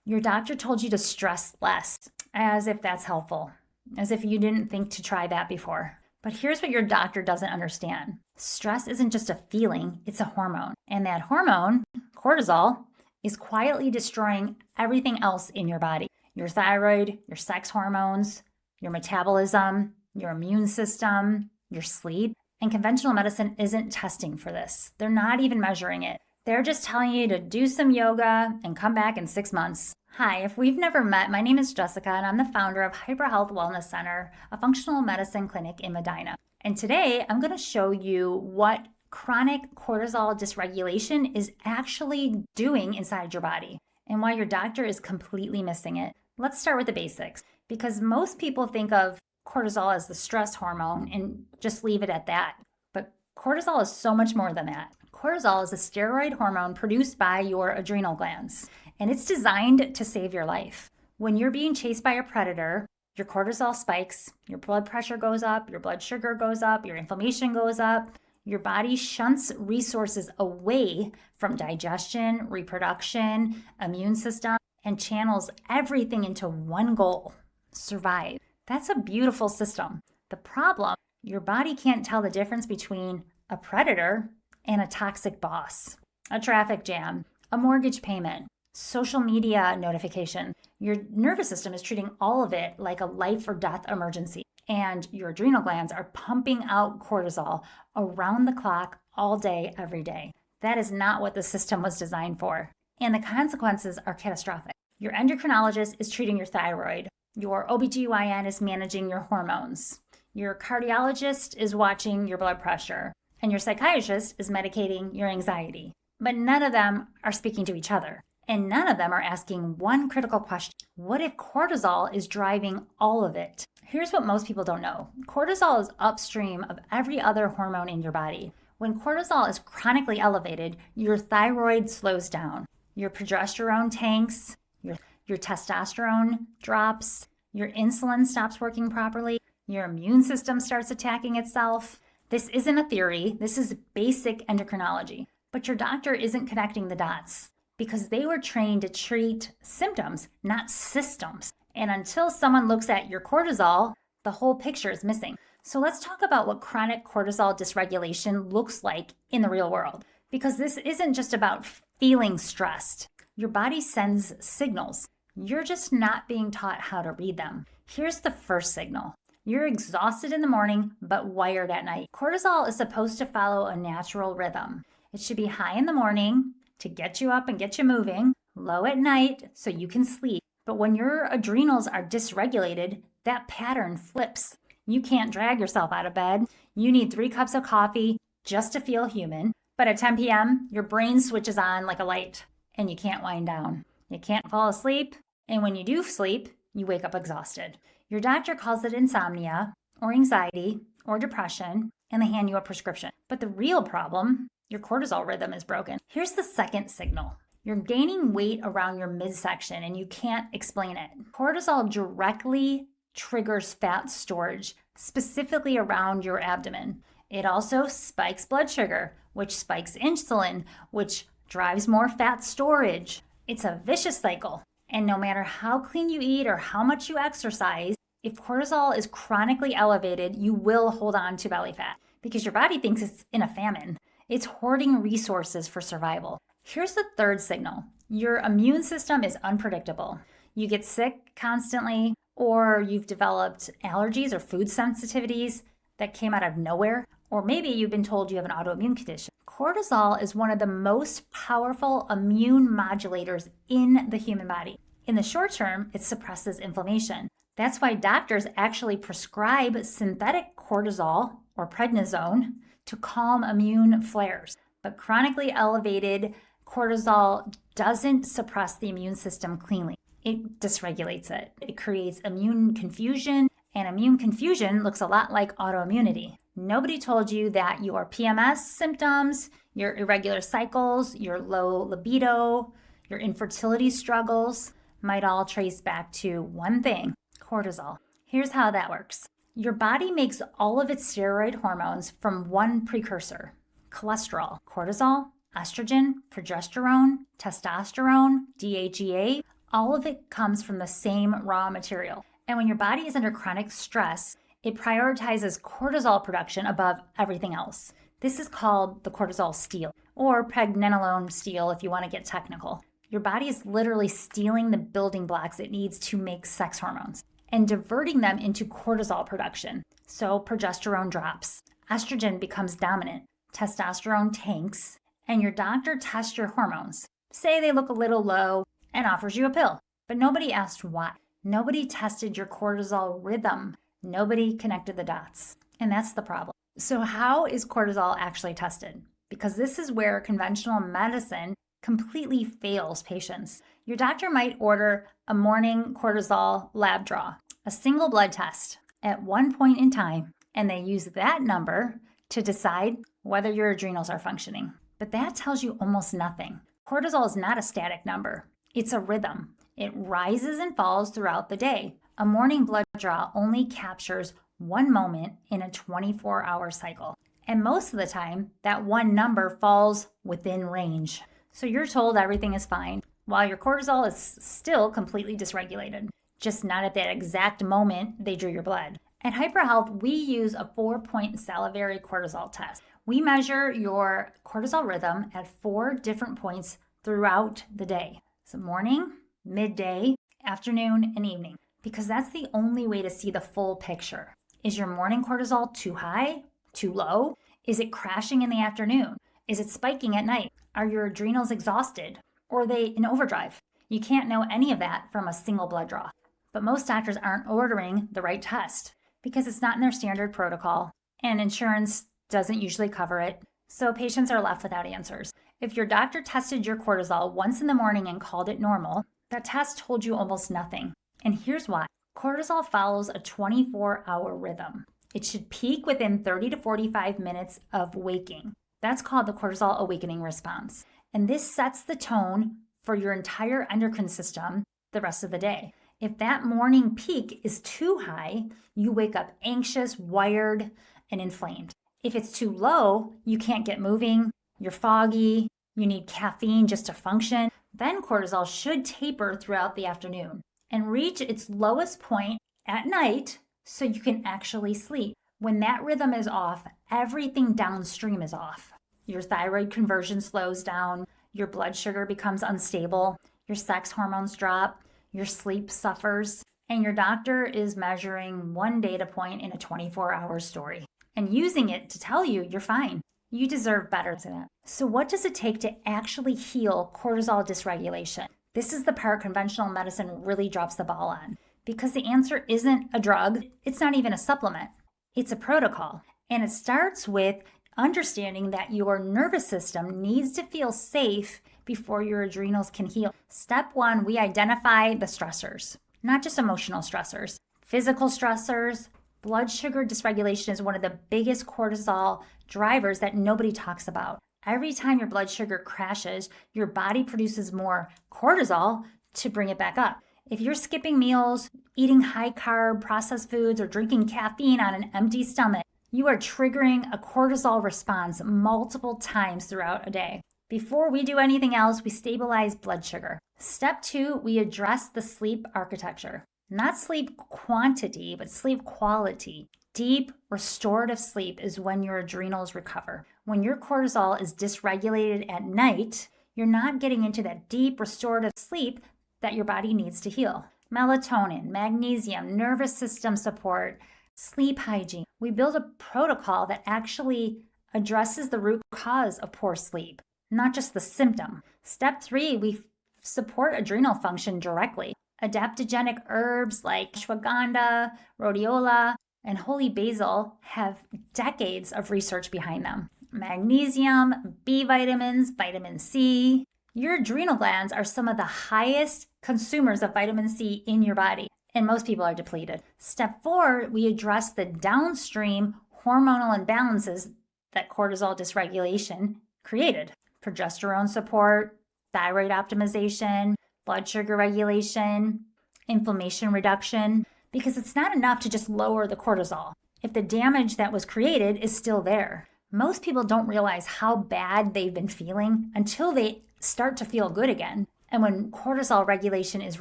Your doctor told you to stress less, as if that's helpful, as if you didn't think to try that before. But here's what your doctor doesn't understand. Stress isn't just a feeling, it's a hormone. And that hormone, cortisol, is quietly destroying everything else in your body. Your thyroid, your sex hormones, your metabolism, your immune system, your sleep. And conventional medicine isn't testing for this. They're not even measuring it. They're just telling you to do some yoga and come back in 6 months. Hi, if we've never met, my name is Jessica and I'm the founder of Hyper Health Wellness Center, a functional medicine clinic in Medina. And today I'm going to show you what chronic cortisol dysregulation is actually doing inside your body and why your doctor is completely missing it. Let's start with the basics, because most people think of cortisol as the stress hormone and just leave it at that. But cortisol is so much more than that. Cortisol is a steroid hormone produced by your adrenal glands, and it's designed to save your life. When you're being chased by a predator, your cortisol spikes, your blood pressure goes up, your blood sugar goes up, your inflammation goes up. Your body shunts resources away from digestion, reproduction, immune system, and channels everything into one goal: survive. That's a beautiful system. The problem, your body can't tell the difference between a predator and a toxic boss, a traffic jam, a mortgage payment, social media notification. Your nervous system is treating all of it like a life or death emergency. And your adrenal glands are pumping out cortisol around the clock all day, every day. That is not what the system was designed for. And the consequences are catastrophic. Your endocrinologist is treating your thyroid. Your OBGYN is managing your hormones. Your cardiologist is watching your blood pressure. And your psychiatrist is medicating your anxiety. But none of them are speaking to each other. And none of them are asking one critical question. What if cortisol is driving all of it? Here's what most people don't know. Cortisol is upstream of every other hormone in your body. When cortisol is chronically elevated, your thyroid slows down. Your progesterone tanks, your testosterone drops, your insulin stops working properly, your immune system starts attacking itself. This isn't a theory. This is basic endocrinology. But your doctor isn't connecting the dots because they were trained to treat symptoms, not systems. And until someone looks at your cortisol, the whole picture is missing. So let's talk about what chronic cortisol dysregulation looks like in the real world, because this isn't just about feeling stressed. Your body sends signals. You're just not being taught how to read them. Here's the first signal. You're exhausted in the morning, but wired at night. Cortisol is supposed to follow a natural rhythm. It should be high in the morning to get you up and get you moving, low at night so you can sleep. But when your adrenals are dysregulated, that pattern flips. You can't drag yourself out of bed. You need 3 cups of coffee just to feel human. But at 10 p.m., your brain switches on like a light and you can't wind down. You can't fall asleep. And when you do sleep, you wake up exhausted. Your doctor calls it insomnia or anxiety or depression, and they hand you a prescription. But the real problem, your cortisol rhythm is broken. Here's the second signal. You're gaining weight around your midsection and you can't explain it. Cortisol directly triggers fat storage, specifically around your abdomen. It also spikes blood sugar, which spikes insulin, which drives more fat storage. It's a vicious cycle. And no matter how clean you eat or how much you exercise, if cortisol is chronically elevated, you will hold on to belly fat because your body thinks it's in a famine. It's hoarding resources for survival. Here's the third signal. Your immune system is unpredictable. You get sick constantly, or you've developed allergies or food sensitivities that came out of nowhere, or maybe you've been told you have an autoimmune condition. Cortisol is one of the most powerful immune modulators in the human body. In the short term, it suppresses inflammation. That's why doctors actually prescribe synthetic cortisol or prednisone to calm immune flares. But chronically elevated cortisol doesn't suppress the immune system cleanly. It dysregulates it. It creates immune confusion, and immune confusion looks a lot like autoimmunity. Nobody told you that your PMS symptoms, your irregular cycles, your low libido, your infertility struggles might all trace back to one thing: cortisol. Here's how that works. Your body makes all of its steroid hormones from one precursor: cholesterol. Cortisol, estrogen, progesterone, testosterone, DHEA, All of it comes from the same raw material. And when your body is under chronic stress, it prioritizes cortisol production above everything else. This is called the cortisol steal, or pregnenolone steal if you want to get technical. Your body is literally stealing the building blocks it needs to make sex hormones and diverting them into cortisol production. So progesterone drops, estrogen becomes dominant, testosterone tanks, and your doctor tests your hormones. Say they look a little low and offers you a pill, but nobody asked why. Nobody tested your cortisol rhythm. Nobody connected the dots. And that's the problem. So how is cortisol actually tested? Because this is where conventional medicine completely fails patients. Your doctor might order a morning cortisol lab draw, a single blood test at one point in time, and they use that number to decide whether your adrenals are functioning. But that tells you almost nothing. Cortisol is not a static number. It's a rhythm. It rises and falls throughout the day. A morning blood draw only captures one moment in a 24-hour cycle. And most of the time, that one number falls within range. So you're told everything is fine, while your cortisol is still completely dysregulated, just not at that exact moment they drew your blood. At HyperHealth, we use a 4-point salivary cortisol test. We measure your cortisol rhythm at 4 different points throughout the day. So morning, midday, afternoon, and evening, because that's the only way to see the full picture. Is your morning cortisol too high, too low? Is it crashing in the afternoon? Is it spiking at night? Are your adrenals exhausted? Or are they in overdrive? You can't know any of that from a single blood draw. But most doctors aren't ordering the right test because it's not in their standard protocol and insurance doesn't usually cover it. So patients are left without answers. If your doctor tested your cortisol once in the morning and called it normal, that test told you almost nothing. And here's why. Cortisol follows a 24-hour rhythm. It should peak within 30 to 45 minutes of waking. That's called the cortisol awakening response. And this sets the tone for your entire endocrine system the rest of the day. If that morning peak is too high, you wake up anxious, wired, and inflamed. If it's too low, you can't get moving, you're foggy, you need caffeine just to function. Then cortisol should taper throughout the afternoon and reach its lowest point at night so you can actually sleep. When that rhythm is off, everything downstream is off. Your thyroid conversion slows down, your blood sugar becomes unstable, your sex hormones drop, your sleep suffers, and your doctor is measuring one data point in a 24-hour story and using it to tell you you're fine. You deserve better than that. So what does it take to actually heal cortisol dysregulation? This is the part conventional medicine really drops the ball on, because the answer isn't a drug. It's not even a supplement. It's a protocol. And it starts with understanding that your nervous system needs to feel safe before your adrenals can heal. Step 1, we identify the stressors, not just emotional stressors, physical stressors. Blood sugar dysregulation is one of the biggest cortisol drivers that nobody talks about. Every time your blood sugar crashes, your body produces more cortisol to bring it back up. If you're skipping meals, eating high-carb processed foods, or drinking caffeine on an empty stomach, you are triggering a cortisol response multiple times throughout a day. Before we do anything else, we stabilize blood sugar. Step 2, we address the sleep architecture. Not sleep quantity, but sleep quality. Deep, restorative sleep is when your adrenals recover. When your cortisol is dysregulated at night, you're not getting into that deep, restorative sleep that your body needs to heal. Melatonin, magnesium, nervous system support, sleep hygiene. We build a protocol that actually addresses the root cause of poor sleep, not just the symptom. Step 3, we support adrenal function directly. Adaptogenic herbs like ashwagandha, rhodiola, and holy basil have decades of research behind them. Magnesium, B vitamins, vitamin C. Your adrenal glands are some of the highest consumers of vitamin C in your body, and most people are depleted. Step 4, we address the downstream hormonal imbalances that cortisol dysregulation created. Progesterone support, thyroid optimization, blood sugar regulation, inflammation reduction, because it's not enough to just lower the cortisol if the damage that was created is still there. Most people don't realize how bad they've been feeling until they start to feel good again. and when cortisol regulation is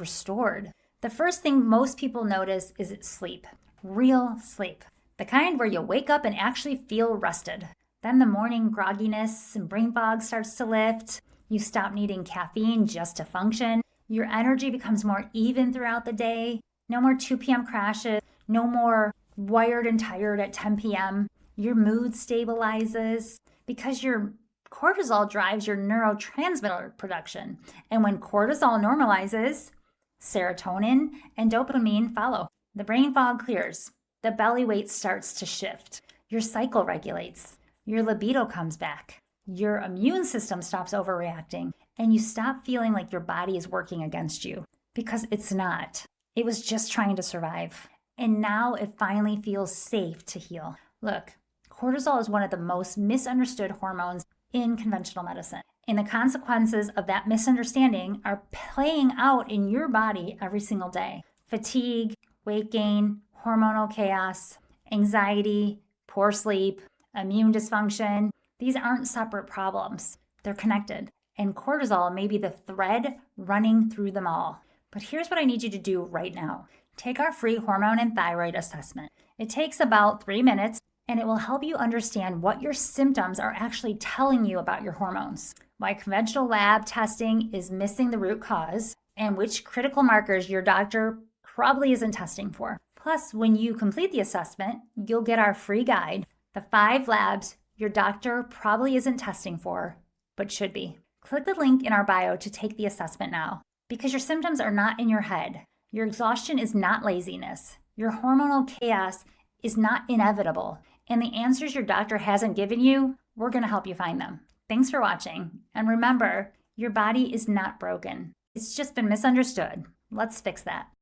restored, the first thing most people notice is it's sleep. Real sleep. The kind where you wake up and actually feel rested. Then the morning grogginess and brain fog starts to lift. You stop needing caffeine just to function. Your energy becomes more even throughout the day. No more 2 p.m. crashes. No more wired and tired at 10 p.m. Your mood stabilizes because your cortisol drives your neurotransmitter production. And when cortisol normalizes, serotonin and dopamine follow. The brain fog clears. The belly weight starts to shift. Your cycle regulates. Your libido comes back. Your immune system stops overreacting. And you stop feeling like your body is working against you. Because it's not. It was just trying to survive. And now it finally feels safe to heal. Look, cortisol is one of the most misunderstood hormones in conventional medicine. And the consequences of that misunderstanding are playing out in your body every single day. Fatigue, weight gain, hormonal chaos, anxiety, poor sleep, immune dysfunction. These aren't separate problems. They're connected. And cortisol may be the thread running through them all. But here's what I need you to do right now. Take our free hormone and thyroid assessment. It takes about 3 minutes, and it will help you understand what your symptoms are actually telling you about your hormones, why conventional lab testing is missing the root cause, and which critical markers your doctor probably isn't testing for. Plus, when you complete the assessment, you'll get our free guide, the 5 labs your doctor probably isn't testing for, but should be. Click the link in our bio to take the assessment now, because your symptoms are not in your head. Your exhaustion is not laziness. Your hormonal chaos is not inevitable. And the answers your doctor hasn't given you, we're going to help you find them. Thanks for watching. And remember, your body is not broken. It's just been misunderstood. Let's fix that.